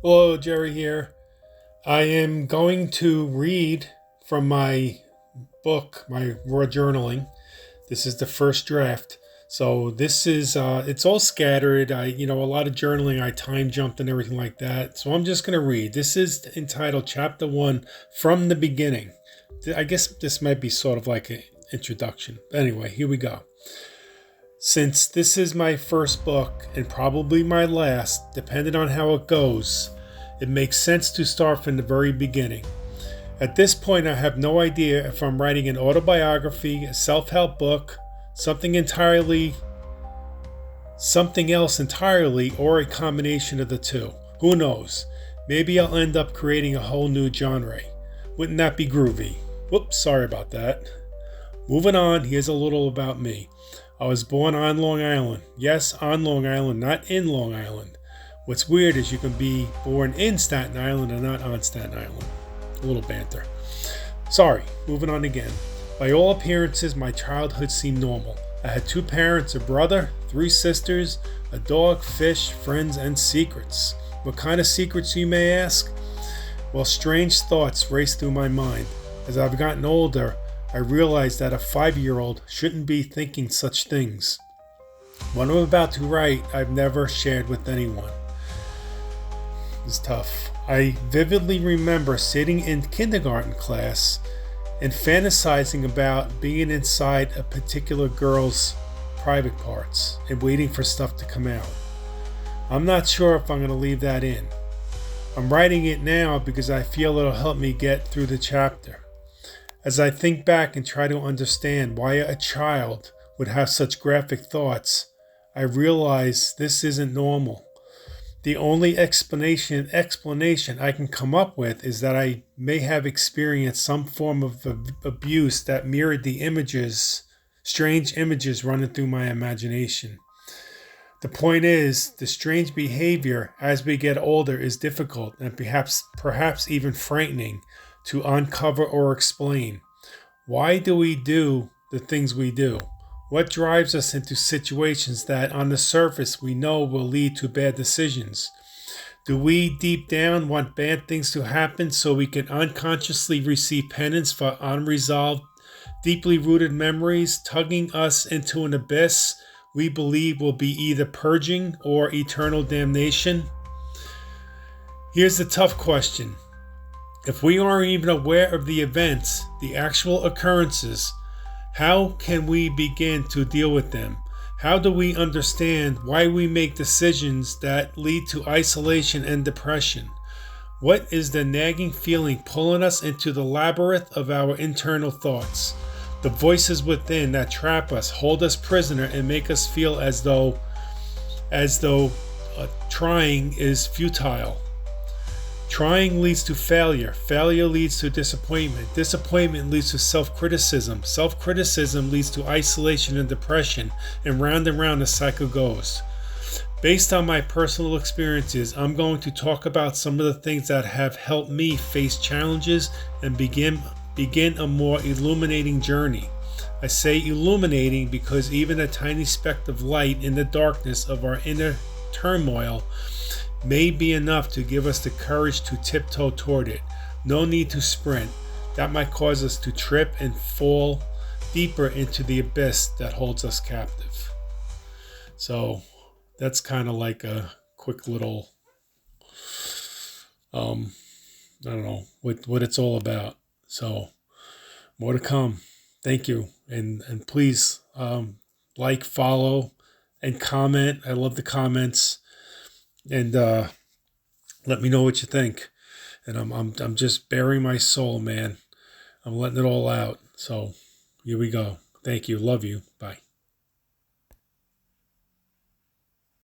Hello, Jerry here. I am going to read from my book, my raw journaling. This is the first draft. So this is it's all scattered. A lot of journaling, I time jumped and everything like that. So I'm just going to read. This is entitled Chapter 1 from the beginning. I guess this might be sort of like an introduction. Anyway, here we go. Since this is my first book and probably my last, depending on how it goes, it makes sense to start from the very beginning. At this point, I have no idea if I'm writing an autobiography, a self-help book, something else entirely, or a combination of the two. Who knows? Maybe I'll end up creating a whole new genre. Wouldn't that be groovy? Whoops, sorry about that. Moving on, here's a little about me. I was born on Long Island. Yes, on Long Island, not in Long Island. What's weird is you can be born in Staten Island and not on Staten Island. A little banter. Sorry, moving on again. By all appearances, my childhood seemed normal. I had 2 parents, a brother, 3 sisters, a dog, fish, friends, and secrets. What kind of secrets, you may ask? Well, strange thoughts raced through my mind. As I've gotten older, I realized that a 5-year-old shouldn't be thinking such things. What I'm about to write, I've never shared with anyone. It's tough. I vividly remember sitting in kindergarten class and fantasizing about being inside a particular girl's private parts and waiting for stuff to come out. I'm not sure if I'm going to leave that in. I'm writing it now because I feel it'll help me get through the chapter. As I think back and try to understand why a child would have such graphic thoughts, I realize this isn't normal. The only explanation I can come up with is that I may have experienced some form of abuse that mirrored the strange images running through my imagination. The point is, the strange behavior as we get older is difficult and perhaps even frightening to uncover or explain. Why do we do the things we do? What drives us into situations that on the surface we know will lead to bad decisions? Do we deep down want bad things to happen so we can unconsciously receive penance for unresolved, deeply rooted memories tugging us into an abyss we believe will be either purging or eternal damnation? Here's the tough question. If we aren't even aware of the events, the actual occurrences, how can we begin to deal with them? How do we understand why we make decisions that lead to isolation and depression? What is the nagging feeling pulling us into the labyrinth of our internal thoughts? The voices within that trap us, hold us prisoner, and make us feel as though trying is futile. Trying leads to failure. Failure leads to disappointment. Disappointment leads to self-criticism. Self-criticism leads to isolation and depression. And round the cycle goes. Based on my personal experiences, I'm going to talk about some of the things that have helped me face challenges and begin a more illuminating journey. I say illuminating because even a tiny speck of light in the darkness of our inner turmoil may be enough to give us the courage to tiptoe toward it. No need to sprint. That might cause us to trip and fall deeper into the abyss that holds us captive. So that's kind of like a quick little, I don't know what it's all about. So more to come. Thank you. And please like, follow, and comment. I love the comments. And let me know what you think. And I'm just bearing my soul, man. I'm letting it all out. So here we go. Thank you. Love you. Bye.